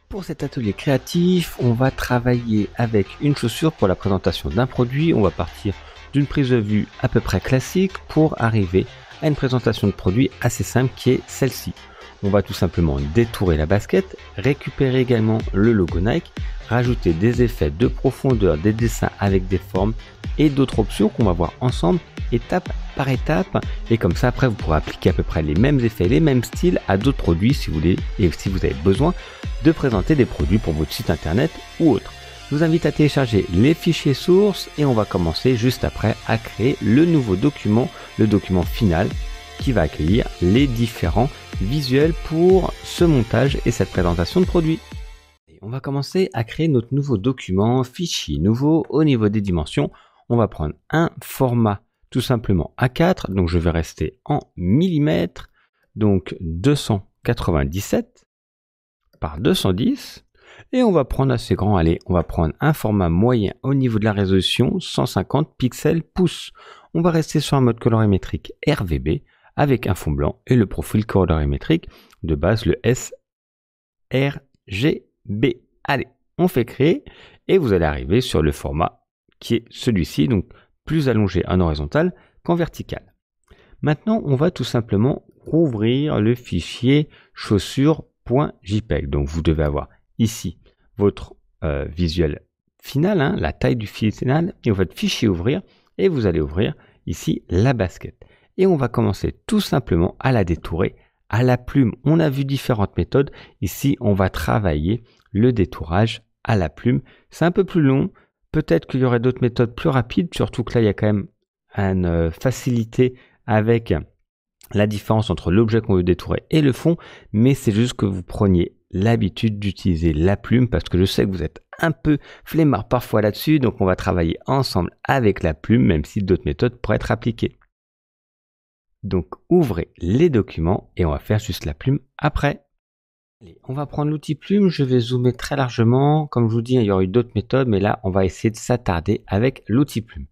Pour cet atelier créatif, on va travailler avec une chaussure pour la présentation d'un produit. On va partir d'une prise de vue à peu près classique pour arriver à une présentation de produit assez simple qui est celle-ci. On va tout simplement détourer la basket, récupérer également le logo Nike, rajouter des effets de profondeur, des dessins avec des formes et d'autres options qu'on va voir ensemble étape par étape. Et comme ça, après, vous pourrez appliquer à peu près les mêmes effets, les mêmes styles à d'autres produits si vous voulez et si vous avez besoin de présenter des produits pour votre site internet ou autre. Je vous invite à télécharger les fichiers sources et on va commencer juste après à créer le nouveau document, le document final qui va accueillir les différents visuels pour ce montage et cette présentation de produits. Et on va commencer à créer notre nouveau document, fichier nouveau. Au niveau des dimensions, on va prendre un format tout simplement A4, donc je vais rester en millimètres, donc 297 par 210, et on va prendre assez grand, allez, on va prendre un format moyen au niveau de la résolution, 150 pixels pouces. On va rester sur un mode colorimétrique RVB avec un fond blanc et le profil colorimétrique de base, le sRGB. Allez, on fait créer et vous allez arriver sur le format qui est celui-ci, donc plus allongé en horizontal qu'en vertical. Maintenant, on va tout simplement rouvrir le fichier chaussures.jpg. Donc, vous devez avoir ici votre visuel final, la taille du final, et votre fichier ouvrir, et vous allez ouvrir ici la basket. Et on va commencer tout simplement à la détourer à la plume. On a vu différentes méthodes. Ici, on va travailler le détourage à la plume. C'est un peu plus long. Peut-être qu'il y aurait d'autres méthodes plus rapides, surtout que là, il y a quand même une facilité avec la différence entre l'objet qu'on veut détourer et le fond, mais c'est juste que vous preniez l'habitude d'utiliser la plume parce que je sais que vous êtes un peu flemmard parfois là-dessus, donc on va travailler ensemble avec la plume, même si d'autres méthodes pourraient être appliquées. Donc ouvrez les documents et on va faire juste la plume après. Allez, on va prendre l'outil plume, je vais zoomer très largement. Comme je vous dis, il y aura eu d'autres méthodes, mais là, on va essayer de s'attarder avec l'outil plume.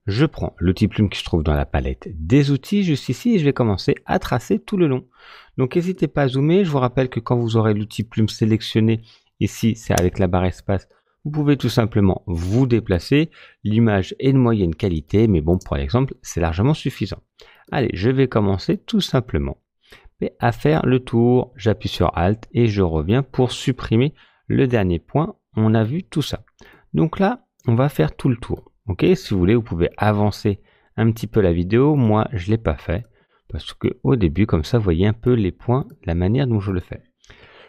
Je prends l'outil plume qui se trouve dans la palette des outils, juste ici, et je vais commencer à tracer tout le long. Donc, n'hésitez pas à zoomer. Je vous rappelle que quand vous aurez l'outil plume sélectionné, ici, c'est avec la barre espace, vous pouvez tout simplement vous déplacer. L'image est de moyenne qualité, mais bon, pour l'exemple, c'est largement suffisant. Allez, je vais commencer tout simplement à faire le tour, j'appuie sur Alt et je reviens pour supprimer le dernier point. On a vu tout ça. Donc là, on va faire tout le tour. Ok, si vous voulez, vous pouvez avancer un petit peu la vidéo. Moi, je l'ai pas fait parce que au début, comme ça, vous voyez un peu les points, la manière dont je le fais.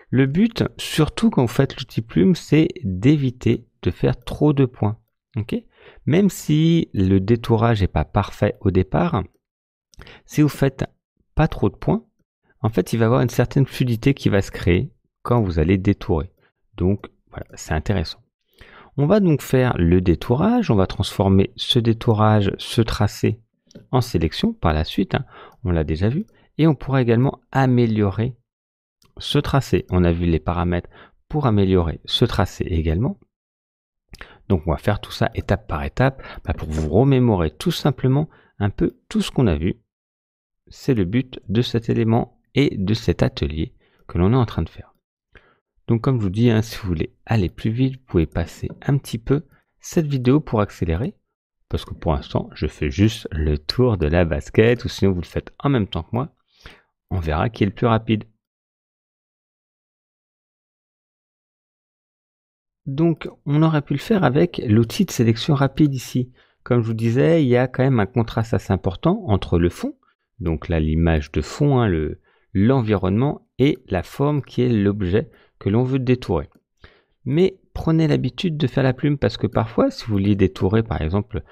Le but, surtout quand vous faites l'outil plume, c'est d'éviter de faire trop de points. Ok, même si le détourage n'est pas parfait au départ, si vous faites pas trop de points, en fait, il va y avoir une certaine fluidité qui va se créer quand vous allez détourer. Donc, voilà, c'est intéressant. On va donc faire le détourage. On va transformer ce détourage, ce tracé en sélection par la suite. On l'a déjà vu. Et on pourra également améliorer ce tracé. On a vu les paramètres pour améliorer ce tracé également. Donc, on va faire tout ça étape par étape pour vous remémorer tout simplement un peu tout ce qu'on a vu. C'est le but de cet élément et de cet atelier que l'on est en train de faire. Donc comme je vous dis, si vous voulez aller plus vite, vous pouvez passer un petit peu cette vidéo pour accélérer, parce que pour l'instant, je fais juste le tour de la basket, ou sinon vous le faites en même temps que moi. On verra qui est le plus rapide. Donc on aurait pu le faire avec l'outil de sélection rapide ici. Comme je vous disais, il y a quand même un contraste assez important entre le fond, donc là l'image de fond, l'environnement et la forme qui est l'objet que l'on veut détourer. Mais prenez l'habitude de faire la plume parce que parfois, si vous vouliez détourer par exemple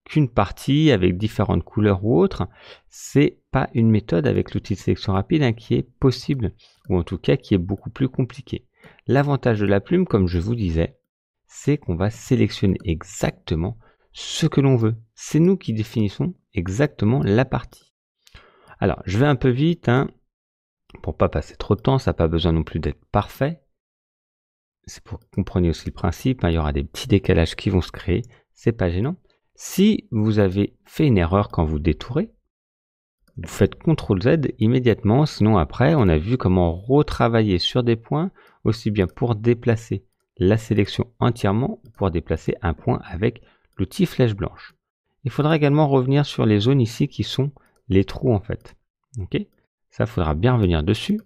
qu'une partie avec différentes couleurs ou autres, c'est pas une méthode avec l'outil de sélection rapide qui est possible, ou en tout cas qui est beaucoup plus compliqué. L'avantage de la plume, comme je vous disais, c'est qu'on va sélectionner exactement ce que l'on veut. C'est nous qui définissons exactement la partie. Alors, je vais un peu vite, pour pas passer trop de temps, ça n'a pas besoin non plus d'être parfait. C'est pour que vous compreniez aussi le principe, il y aura des petits décalages qui vont se créer, c'est pas gênant. Si vous avez fait une erreur quand vous détourez, vous faites CTRL Z immédiatement, sinon après on a vu comment retravailler sur des points aussi bien pour déplacer la sélection entièrement ou pour déplacer un point avec l'outil flèche blanche. Il faudra également revenir sur les zones ici qui sont les trous en fait. Ok, ça faudra bien revenir dessus.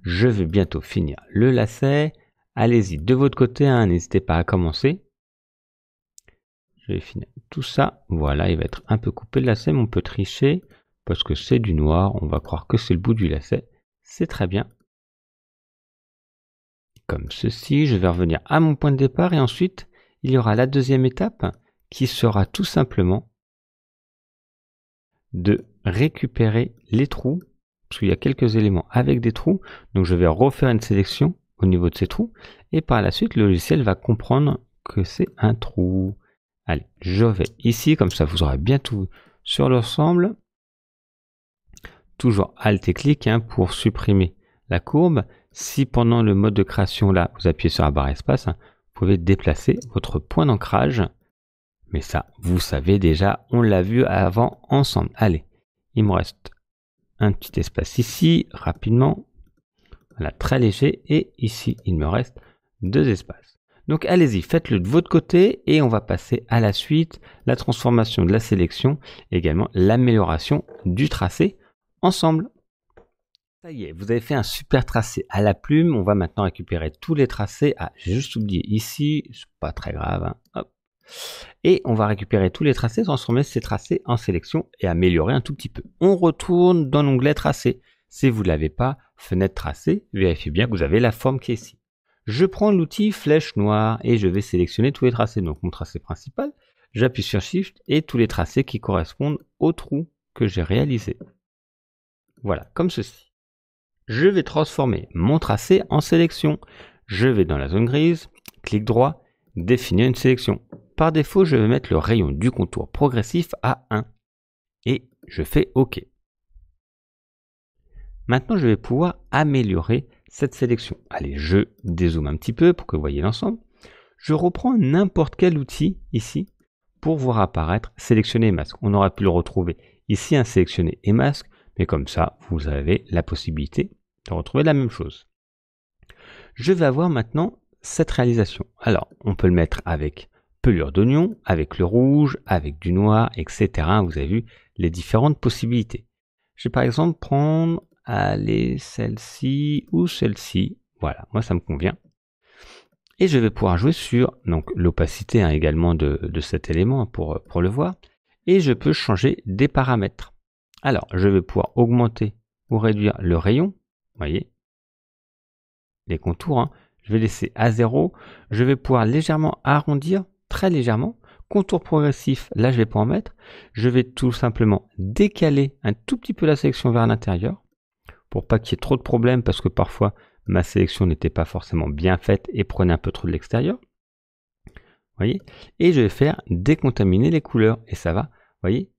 Je vais bientôt finir le lacet. Allez-y de votre côté, hein, n'hésitez pas à commencer. Je vais finir tout ça. Voilà, il va être un peu coupé le lacet, mais on peut tricher parce que c'est du noir. On va croire que c'est le bout du lacet. C'est très bien. Comme ceci, je vais revenir à mon point de départ et ensuite, il y aura la deuxième étape qui sera tout simplement de récupérer les trous, parce qu'il y a quelques éléments avec des trous, donc je vais refaire une sélection au niveau de ces trous, et par la suite, le logiciel va comprendre que c'est un trou. Allez, je vais ici, comme ça vous aurez bien tout sur l'ensemble. Toujours Alt et clic hein, pour supprimer la courbe. Si pendant le mode de création là, vous appuyez sur la barre espace, hein, vous pouvez déplacer votre point d'ancrage. Mais ça, vous savez déjà, on l'a vu avant ensemble. Allez, il me reste un petit espace ici, rapidement. Voilà, très léger. Et ici, il me reste 2 espaces. Donc allez-y, faites-le de votre côté et on va passer à la suite, la transformation de la sélection, également l'amélioration du tracé ensemble. Ça y est, vous avez fait un super tracé à la plume. On va maintenant récupérer tous les tracés. Ah, j'ai juste oublié ici, c'est pas très grave. Hein. Hop. Et on va récupérer tous les tracés, transformer ces tracés en sélection et améliorer un tout petit peu. On retourne dans l'onglet tracé. Si vous ne l'avez pas, fenêtre tracé, vérifiez bien que vous avez la forme qui est ici. Je prends l'outil flèche noire et je vais sélectionner tous les tracés. Donc mon tracé principal, j'appuie sur Shift et tous les tracés qui correspondent au trou que j'ai réalisé. Voilà, comme ceci. Je vais transformer mon tracé en sélection. Je vais dans la zone grise, clic droit, définir une sélection. Par défaut, je vais mettre le rayon du contour progressif à 1. Et je fais OK. Maintenant, je vais pouvoir améliorer cette sélection. Allez, je dézoome un petit peu pour que vous voyez l'ensemble. Je reprends n'importe quel outil ici pour voir apparaître sélectionner et masque. On aurait pu le retrouver ici, un sélectionner et masque, mais comme ça, vous avez la possibilité de retrouver la même chose. Je vais avoir maintenant cette réalisation. Alors, on peut le mettre avec pelure d'oignon, avec le rouge, avec du noir, etc. Vous avez vu les différentes possibilités. Je vais par exemple prendre, allez, celle-ci ou celle-ci. Voilà, moi ça me convient. Et je vais pouvoir jouer sur l'opacité hein, également de cet élément pour le voir. Et je peux changer des paramètres. Alors, je vais pouvoir augmenter ou réduire le rayon. Vous voyez, les contours. Hein. Je vais laisser à 0. Je vais pouvoir légèrement arrondir, très légèrement. Contour progressif, là je vais pas en mettre. Je vais tout simplement décaler un tout petit peu la sélection vers l'intérieur pour pas qu'il y ait trop de problèmes parce que parfois ma sélection n'était pas forcément bien faite et prenait un peu trop de l'extérieur. Voyez. Et je vais faire décontaminer les couleurs et ça va. Voyez.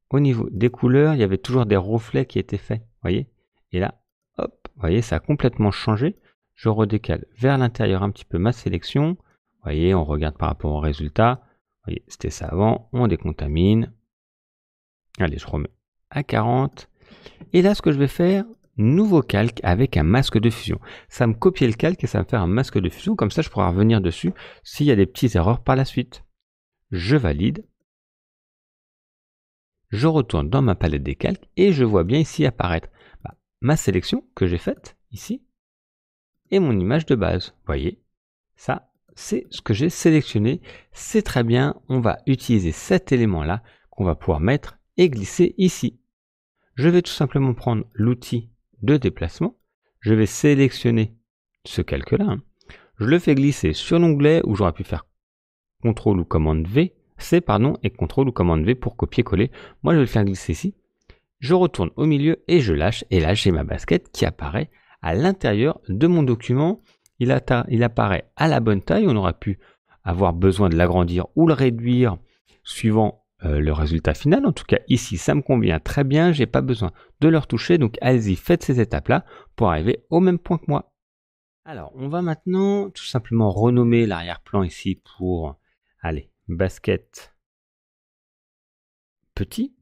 Au niveau des couleurs, il y avait toujours des reflets qui étaient faits. Voyez. Et là, hop, voyez, ça a complètement changé. Je redécale vers l'intérieur un petit peu ma sélection. Voyez, on regarde par rapport au résultat. Voyez, c'était ça avant. On décontamine. Allez, je remets à 40. Et là, ce que je vais faire, nouveau calque avec un masque de fusion. Ça me copier le calque et ça me faire un masque de fusion. Comme ça, je pourrai revenir dessus s'il y a des petites erreurs par la suite. Je valide. Je retourne dans ma palette des calques et je vois bien ici apparaître ma sélection que j'ai faite ici et mon image de base. Vous voyez, ça, c'est ce que j'ai sélectionné. C'est très bien. On va utiliser cet élément-là qu'on va pouvoir mettre et glisser ici. Je vais tout simplement prendre l'outil de déplacement. Je vais sélectionner ce calque-là. Hein. Je le fais glisser sur l'onglet où j'aurais pu faire CTRL ou commande V, C pardon, et CTRL ou commande V pour copier-coller. Moi, je vais le faire glisser ici. Je retourne au milieu et je lâche. Et là, j'ai ma basket qui apparaît à l'intérieur de mon document. Il apparaît à la bonne taille. On aurait pu avoir besoin de l'agrandir ou le réduire suivant le résultat final. En tout cas, ici, ça me convient très bien. J'ai pas besoin de le retoucher. Donc, allez-y, faites ces étapes-là pour arriver au même point que moi. Alors, on va maintenant tout simplement renommer l'arrière-plan ici pour, allez, basket petit,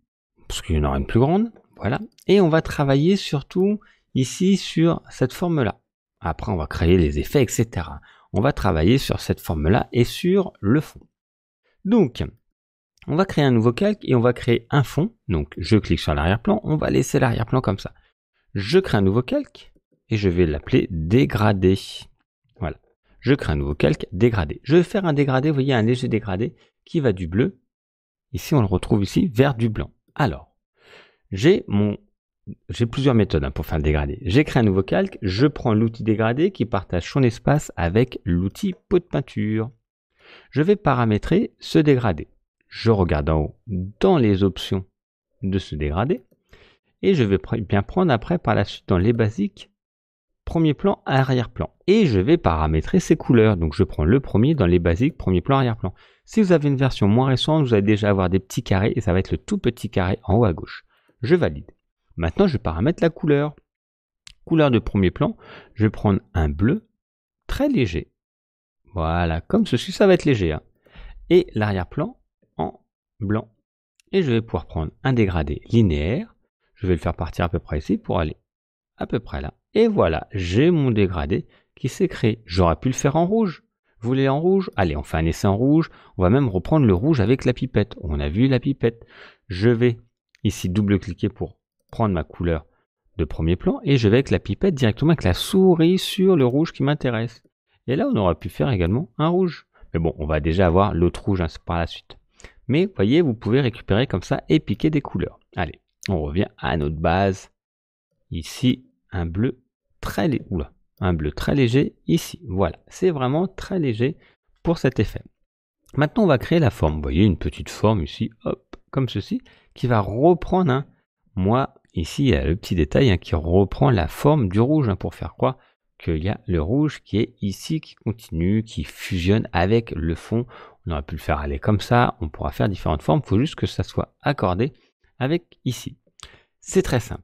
parce qu'il y en aura une plus grande. Voilà. Et on va travailler surtout ici sur cette forme-là. Après, on va créer les effets, etc. On va travailler sur cette forme-là et sur le fond. Donc, on va créer un nouveau calque et on va créer un fond. Donc, je clique sur l'arrière-plan. On va laisser l'arrière-plan comme ça. Je crée un nouveau calque et je vais l'appeler dégradé. Voilà. Je crée un nouveau calque dégradé. Je vais faire un dégradé, vous voyez, un léger dégradé qui va du bleu. Ici, on le retrouve ici vers du blanc. Alors, j'ai plusieurs méthodes pour faire le dégradé. J'ai créé un nouveau calque. Je prends l'outil dégradé qui partage son espace avec l'outil pot de peinture. Je vais paramétrer ce dégradé. Je regarde en haut dans les options de ce dégradé. Et je vais bien prendre après par la suite dans les basiques, premier plan, arrière-plan. Et je vais paramétrer ces couleurs. Donc je prends le premier dans les basiques, premier plan, arrière-plan. Si vous avez une version moins récente, vous allez déjà avoir des petits carrés et ça va être le tout petit carré en haut à gauche. Je valide. Maintenant, je paramètre la couleur. Couleur de premier plan, je vais prendre un bleu très léger. Voilà, comme ceci, ça va être léger. Hein. Et l'arrière-plan en blanc. Et je vais pouvoir prendre un dégradé linéaire. Je vais le faire partir à peu près ici pour aller à peu près là. Et voilà, j'ai mon dégradé qui s'est créé. J'aurais pu le faire en rouge. Vous voulez en rouge? Allez, on fait un essai en rouge. On va même reprendre le rouge avec la pipette. On a vu la pipette. Je vais ici double-cliquer pour prendre ma couleur de premier plan. Et je vais avec la pipette directement avec la souris sur le rouge qui m'intéresse. Et là, on aurait pu faire également un rouge. Mais bon, on va déjà avoir l'autre rouge par la suite. Mais vous voyez, vous pouvez récupérer comme ça et piquer des couleurs. Allez, on revient à notre base. Ici, un bleu très léger. Oula, un bleu très léger ici. Voilà, c'est vraiment très léger pour cet effet. Maintenant, on va créer la forme. Vous voyez, une petite forme ici, hop, comme ceci, qui va reprendre, moi, ici, il y a le petit détail qui reprend la forme du rouge pour faire croire qu'il y a le rouge qui est ici, qui continue, qui fusionne avec le fond. On aurait pu le faire aller comme ça, on pourra faire différentes formes, il faut juste que ça soit accordé avec ici. C'est très simple.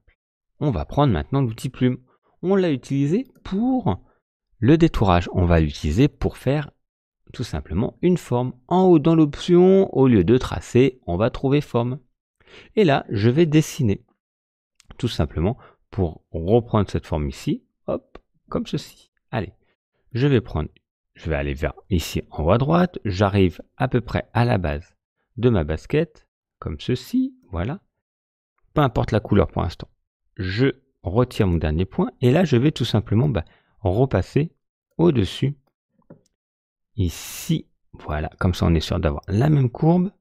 On va prendre maintenant l'outil plume. On l'a utilisé pour le détourage. On va l'utiliser pour faire tout simplement une forme. En haut dans l'option, au lieu de tracer, on va trouver forme. Et là, je vais dessiner. Tout simplement pour reprendre cette forme ici, hop, comme ceci. Allez, je vais aller vers ici en haut à droite, j'arrive à peu près à la base de ma basket, comme ceci, voilà. Peu importe la couleur pour l'instant. Je retire mon dernier point et là je vais tout simplement repasser au-dessus, ici, voilà, comme ça on est sûr d'avoir la même courbe.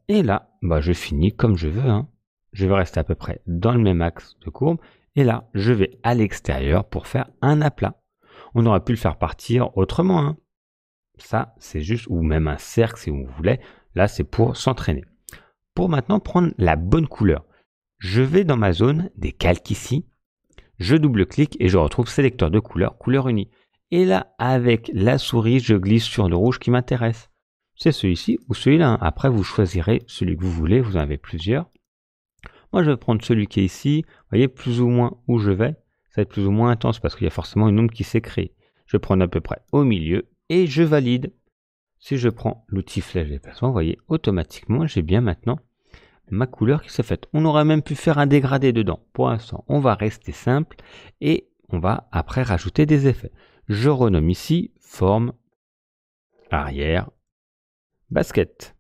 Et là, je finis comme je veux, Je vais rester à peu près dans le même axe de courbe et là je vais à l'extérieur pour faire un aplat. On aurait pu le faire partir autrement. Ça, c'est juste, ou même un cercle si vous voulez. Là, c'est pour s'entraîner. Pour maintenant prendre la bonne couleur, je vais dans ma zone des calques ici. Je double-clique et je retrouve sélecteur de couleur, couleur unie. Et là, avec la souris, je glisse sur le rouge qui m'intéresse. C'est celui-ci ou celui-là. Après, vous choisirez celui que vous voulez. Vous en avez plusieurs. Moi, je vais prendre celui qui est ici. Vous voyez plus ou moins où je vais. Ça va être plus ou moins intense parce qu'il y a forcément une ombre qui s'est créée. Je vais prendre à peu près au milieu et je valide. Si je prends l'outil flèche déplacement, vous voyez, automatiquement, j'ai bien maintenant ma couleur qui s'est faite. On aurait même pu faire un dégradé dedans. Pour l'instant, on va rester simple et on va après rajouter des effets. Je renomme ici forme, arrière, basket.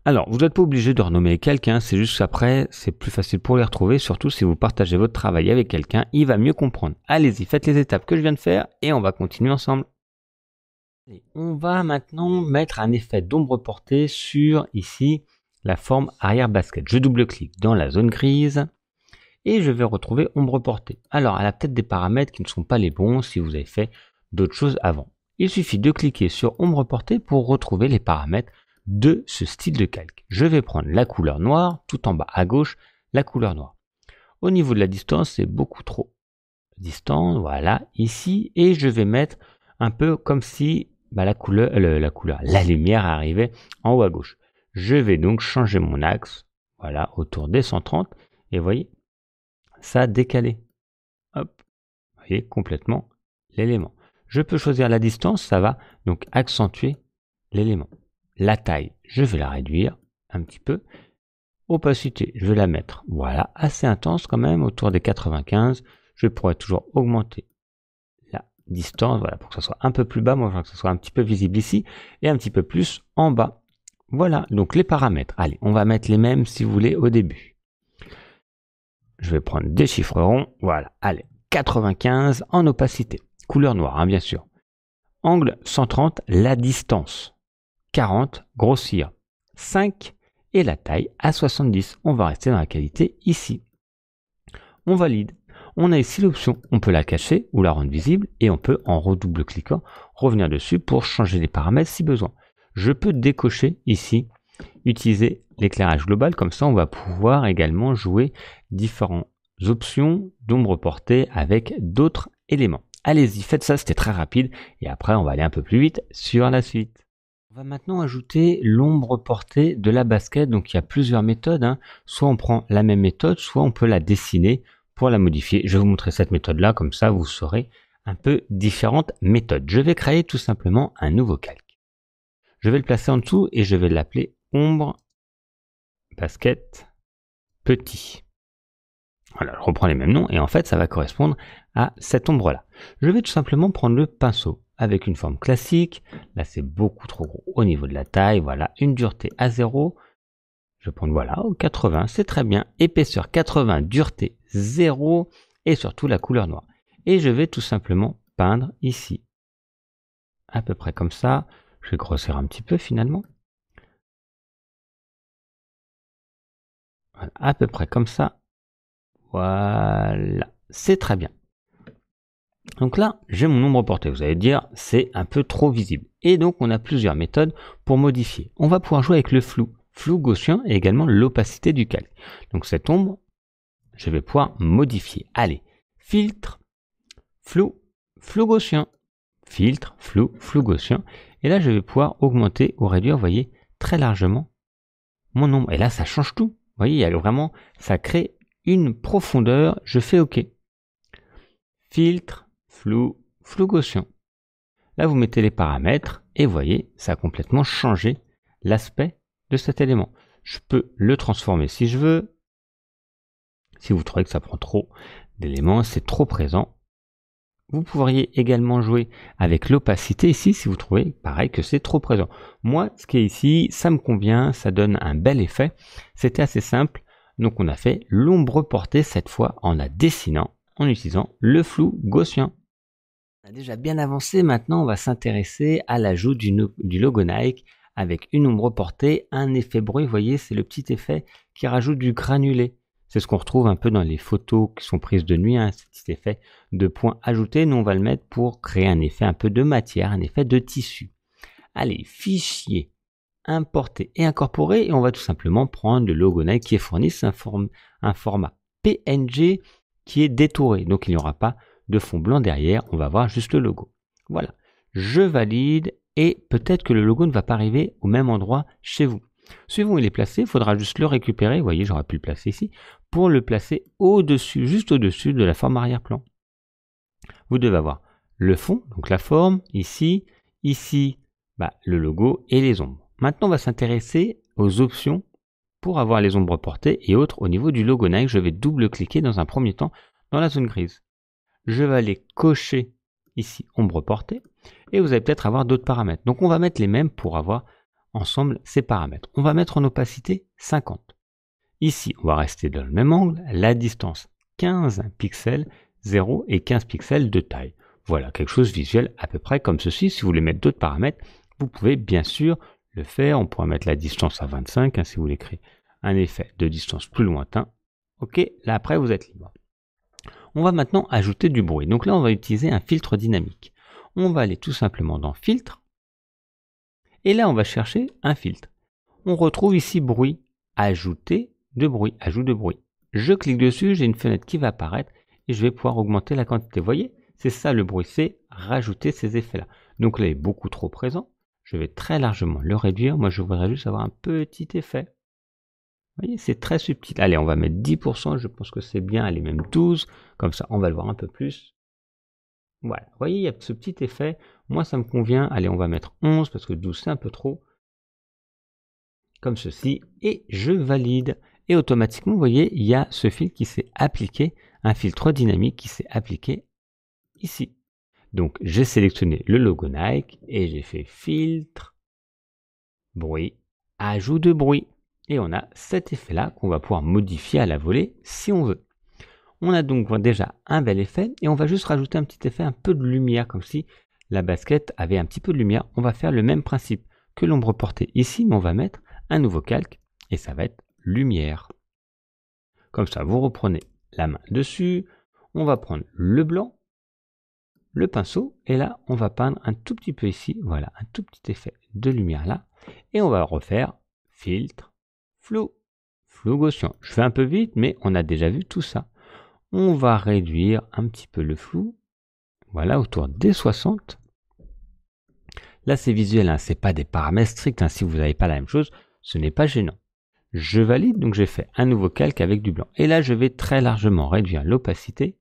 Alors, vous n'êtes pas obligé de renommer quelqu'un, c'est juste qu'après, c'est plus facile pour les retrouver, surtout si vous partagez votre travail avec quelqu'un, il va mieux comprendre. Allez-y, faites les étapes que je viens de faire et on va continuer ensemble. On va maintenant mettre un effet d'ombre portée sur, ici, la forme arrière basket. Je double-clique dans la zone grise et je vais retrouver ombre portée. Alors, elle a peut-être des paramètres qui ne sont pas les bons si vous avez fait d'autres choses avant. Il suffit de cliquer sur ombre portée pour retrouver les paramètres de ce style de calque. Je vais prendre la couleur noire, tout en bas à gauche, la couleur noire. Au niveau de la distance, c'est beaucoup trop distant, voilà, ici, et je vais mettre un peu comme si la lumière arrivait en haut à gauche. Je vais donc changer mon axe, voilà, autour des 130, et vous voyez, ça a décalé. Hop, vous voyez complètement l'élément. Je peux choisir la distance, ça va donc accentuer l'élément. La taille, je vais la réduire un petit peu. Opacité, je vais la mettre, voilà, assez intense quand même, autour des 95. Je pourrais toujours augmenter la distance, voilà, pour que ça soit un peu plus bas. Moi, je veux que ça soit un petit peu visible ici et un petit peu plus en bas. Voilà, donc les paramètres. Allez, on va mettre les mêmes si vous voulez au début. Je vais prendre des chiffres ronds. Voilà, allez, 95 en opacité. Couleur noire, hein, bien sûr. Angle 130, la distance. 40, grossir. 5 et la taille à 70. On va rester dans la qualité ici. On valide. On a ici l'option, on peut la cacher ou la rendre visible et on peut en redouble-cliquant revenir dessus pour changer les paramètres si besoin. Je peux décocher ici, utiliser l'éclairage global, comme ça on va pouvoir également jouer différentes options d'ombre portée avec d'autres éléments. Allez-y, faites ça, c'était très rapide et après on va aller un peu plus vite sur la suite. On va maintenant ajouter l'ombre portée de la basket, donc il y a plusieurs méthodes, hein. Soit on prend la même méthode, soit on peut la dessiner pour la modifier. Je vais vous montrer cette méthode-là, comme ça vous saurez un peu différentes méthodes. Je vais créer tout simplement un nouveau calque. Je vais le placer en dessous et je vais l'appeler ombre basket petit. Voilà, je reprends les mêmes noms et en fait ça va correspondre à cette ombre-là. Je vais tout simplement prendre le pinceau avec une forme classique. Là c'est beaucoup trop gros au niveau de la taille. Voilà, une dureté à 0. Je vais prendre voilà, au 80, c'est très bien. Épaisseur 80, dureté 0 et surtout la couleur noire. Et je vais tout simplement peindre ici. À peu près comme ça. Je vais grossir un petit peu finalement. Voilà, à peu près comme ça. Voilà, c'est très bien. Donc là, j'ai mon ombre portée. Vous allez dire, c'est un peu trop visible. Et donc, on a plusieurs méthodes pour modifier. On va pouvoir jouer avec le flou gaussien et également l'opacité du calque. Donc cette ombre, je vais pouvoir modifier. Allez, filtre, flou gaussien, filtre, flou gaussien. Et là, je vais pouvoir augmenter ou réduire, vous voyez, très largement mon ombre. Et là, ça change tout. Vous voyez, il y a vraiment, ça crée une profondeur. Je fais OK. Filtre, flou gaussien. Là, vous mettez les paramètres et vous voyez, ça a complètement changé l'aspect de cet élément. Je peux le transformer si je veux. Si vous trouvez que ça prend trop d'éléments, c'est trop présent. Vous pourriez également jouer avec l'opacité ici si vous trouvez pareil que c'est trop présent. Moi, ce qui est ici, ça me convient, ça donne un bel effet. C'était assez simple. Donc on a fait l'ombre portée cette fois en la dessinant en utilisant le flou gaussien. On a déjà bien avancé, maintenant on va s'intéresser à l'ajout du logo Nike avec une ombre portée, un effet bruit. Vous voyez, c'est le petit effet qui rajoute du granulé. C'est ce qu'on retrouve un peu dans les photos qui sont prises de nuit, hein, ce petit effet de point ajouté. Nous, on va le mettre pour créer un effet un peu de matière, un effet de tissu. Allez, fichier, importer et incorporer. Et on va tout simplement prendre le logo Nike qui est fourni. C'est un format PNG qui est détouré. Donc, il n'y aura pas de fond blanc derrière. On va voir juste le logo. Voilà. Je valide et peut-être que le logo ne va pas arriver au même endroit chez vous. Suivant où il est placé, il faudra juste le récupérer. Vous voyez, j'aurais pu le placer ici pour le placer au-dessus, juste au-dessus de la forme arrière-plan. Vous devez avoir le fond, donc la forme, ici, le logo et les ombres. Maintenant, on va s'intéresser aux options pour avoir les ombres portées et autres au niveau du logo Nike. Je vais double-cliquer dans un premier temps dans la zone grise. Je vais aller cocher ici ombre portée et vous allez peut-être avoir d'autres paramètres. Donc, on va mettre les mêmes pour avoir ensemble ces paramètres. On va mettre en opacité 50. Ici, on va rester dans le même angle, la distance 15 pixels, 0 et 15 pixels de taille. Voilà, quelque chose visuel à peu près comme ceci. Si vous voulez mettre d'autres paramètres, vous pouvez bien sûr le faire. On pourra mettre la distance à 25 si vous voulez créer un effet de distance plus lointain. Ok, là après vous êtes libre. On va maintenant ajouter du bruit. Donc là, on va utiliser un filtre dynamique. On va aller tout simplement dans Filtre. Et là, on va chercher un filtre. On retrouve ici bruit, ajouter de bruit, ajout de bruit. Je clique dessus, j'ai une fenêtre qui va apparaître et je vais pouvoir augmenter la quantité. Vous voyez, c'est ça le bruit, c'est rajouter ces effets-là. Donc là, il est beaucoup trop présent. Je vais très largement le réduire. Moi, je voudrais juste avoir un petit effet. Vous voyez, c'est très subtil. Allez, on va mettre 10%, je pense que c'est bien. Allez, même 12%. Comme ça, on va le voir un peu plus. Voilà, vous voyez, il y a ce petit effet. Moi, ça me convient. Allez, on va mettre 11 parce que 12, c'est un peu trop. Comme ceci. Et je valide. Et automatiquement, vous voyez, il y a ce fil qui s'est appliqué un filtre dynamique qui s'est appliqué ici. Donc j'ai sélectionné le logo Nike et j'ai fait filtre, bruit, ajout de bruit. Et on a cet effet-là qu'on va pouvoir modifier à la volée si on veut. On a donc déjà un bel effet et on va juste rajouter un petit effet, un peu de lumière, comme si la basket avait un petit peu de lumière. On va faire le même principe que l'ombre portée ici, mais on va mettre un nouveau calque et ça va être lumière. Comme ça, vous reprenez la main dessus, on va prendre le blanc, le pinceau, et là, on va peindre un tout petit peu ici, voilà, un tout petit effet de lumière là, et on va refaire filtre, flou gaussien. Je fais un peu vite, mais on a déjà vu tout ça. On va réduire un petit peu le flou, voilà, autour des 60. Là, c'est visuel, hein, c'est pas des paramètres stricts, hein, si vous n'avez pas la même chose, ce n'est pas gênant. Je valide, donc j'ai fait un nouveau calque avec du blanc. Et là, je vais très largement réduire l'opacité.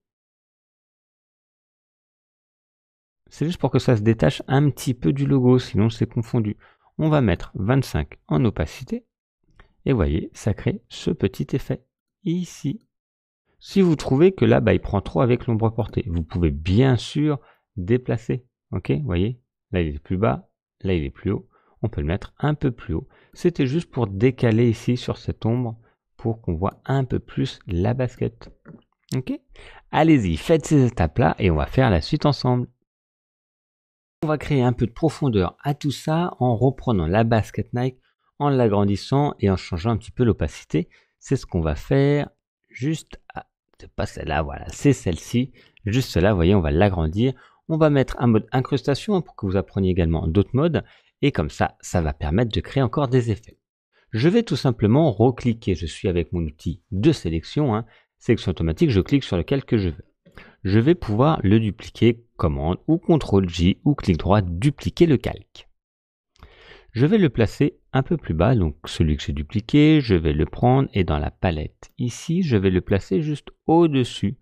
C'est juste pour que ça se détache un petit peu du logo, sinon c'est confondu. On va mettre 25 en opacité. Et vous voyez, ça crée ce petit effet ici. Si vous trouvez que là, il prend trop avec l'ombre portée, vous pouvez bien sûr déplacer. Ok, vous voyez, là il est plus bas, là il est plus haut. On peut le mettre un peu plus haut. C'était juste pour décaler ici sur cette ombre pour qu'on voit un peu plus la basket. Ok, allez-y, faites ces étapes-là et on va faire la suite ensemble. On va créer un peu de profondeur à tout ça en reprenant la basket Nike, en l'agrandissant et en changeant un petit peu l'opacité. C'est ce qu'on va faire juste à... C'est pas celle-là, voilà, c'est celle-ci. Juste là, vous voyez, on va l'agrandir. On va mettre un mode incrustation pour que vous appreniez également d'autres modes. Et comme ça, ça va permettre de créer encore des effets. Je vais tout simplement recliquer. Je suis avec mon outil de sélection, hein, sélection automatique. Je clique sur lequel que je veux. Je vais pouvoir le dupliquer, commande ou CTRL-J ou clic droit, dupliquer le calque. Je vais le placer un peu plus bas, donc celui que j'ai dupliqué, je vais le prendre et dans la palette ici, je vais le placer juste au-dessus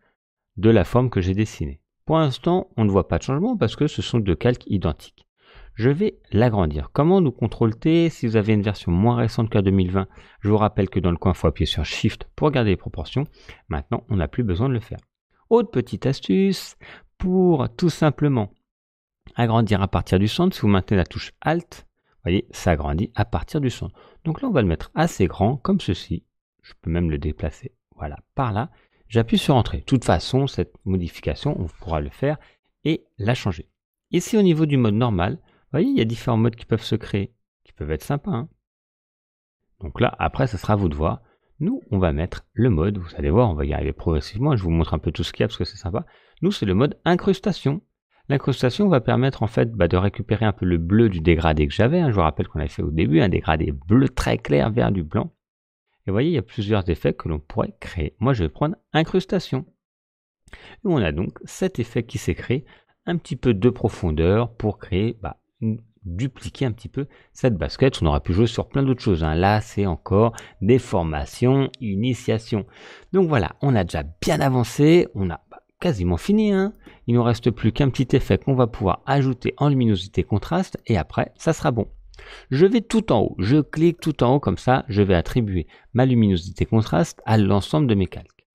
de la forme que j'ai dessinée. Pour l'instant, on ne voit pas de changement parce que ce sont deux calques identiques. Je vais l'agrandir. Commande ou CTRL-T, si vous avez une version moins récente qu'à 2020, je vous rappelle que dans le coin, il faut appuyer sur Shift pour garder les proportions. Maintenant, on n'a plus besoin de le faire. Autre petite astuce, pour tout simplement agrandir à partir du centre, si vous maintenez la touche Alt, vous voyez, ça agrandit à partir du centre. Donc là, on va le mettre assez grand, comme ceci. Je peux même le déplacer, voilà, par là. J'appuie sur Entrée. De toute façon, cette modification, on pourra le faire et la changer. Ici, au niveau du mode normal, vous voyez, il y a différents modes qui peuvent se créer, qui peuvent être sympas, hein. Donc là, après, ce sera à vous de voir. Nous, on va mettre le mode, vous allez voir, on va y arriver progressivement. Je vous montre un peu tout ce qu'il y a parce que c'est sympa. Nous, c'est le mode incrustation. L'incrustation va permettre en fait de récupérer un peu le bleu du dégradé que j'avais. Je vous rappelle qu'on avait fait au début, un dégradé bleu très clair vers du blanc. Et vous voyez, il y a plusieurs effets que l'on pourrait créer. Moi, je vais prendre incrustation. Et on a donc cet effet qui s'est créé, un petit peu de profondeur pour créer, dupliquer un petit peu cette basket. On aurait pu jouer sur plein d'autres choses, hein. Là, c'est encore des formations, initiation. Donc voilà, on a déjà bien avancé. On a quasiment fini, hein. Il ne nous reste plus qu'un petit effet qu'on va pouvoir ajouter en luminosité contraste et après, ça sera bon. Je vais tout en haut, je clique tout en haut comme ça, je vais attribuer ma luminosité contraste à l'ensemble de mes calques.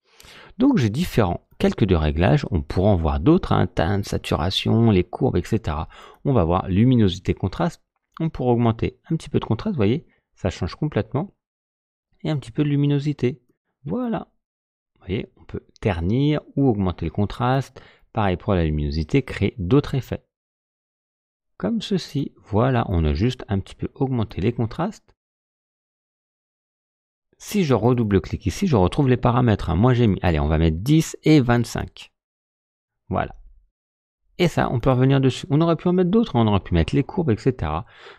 Donc j'ai différents calques de réglage, on pourra en voir d'autres, hein, teinte, saturation, les courbes, etc. On va voir luminosité contraste, on pourra augmenter un petit peu de contraste, vous voyez, ça change complètement, et un petit peu de luminosité. Voilà, vous voyez, on peut ternir ou augmenter le contraste, pareil pour la luminosité, créer d'autres effets. Comme ceci, voilà, on a juste un petit peu augmenté les contrastes. Si je redouble-clique ici, je retrouve les paramètres, hein. Moi j'ai mis, allez, on va mettre 10 et 25. Voilà. Et ça, on peut revenir dessus. On aurait pu en mettre d'autres, on aurait pu mettre les courbes, etc.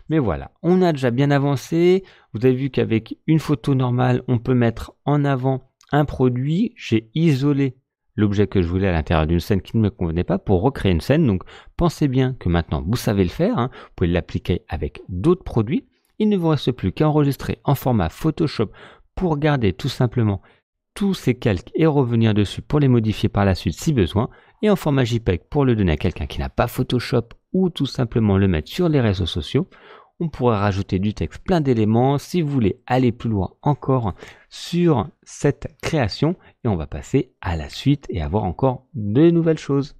Mais voilà, on a déjà bien avancé. Vous avez vu qu'avec une photo normale, on peut mettre en avant un produit. J'ai isolé l'objet que je voulais à l'intérieur d'une scène qui ne me convenait pas pour recréer une scène. Donc pensez bien que maintenant vous savez le faire, hein. Vous pouvez l'appliquer avec d'autres produits. Il ne vous reste plus qu'à enregistrer en format Photoshop pour garder tout simplement tous ces calques et revenir dessus pour les modifier par la suite si besoin, et en format JPEG pour le donner à quelqu'un qui n'a pas Photoshop ou tout simplement le mettre sur les réseaux sociaux. On pourrait rajouter du texte, plein d'éléments. Si vous voulez aller plus loin encore sur cette création, et on va passer à la suite et avoir encore de nouvelles choses.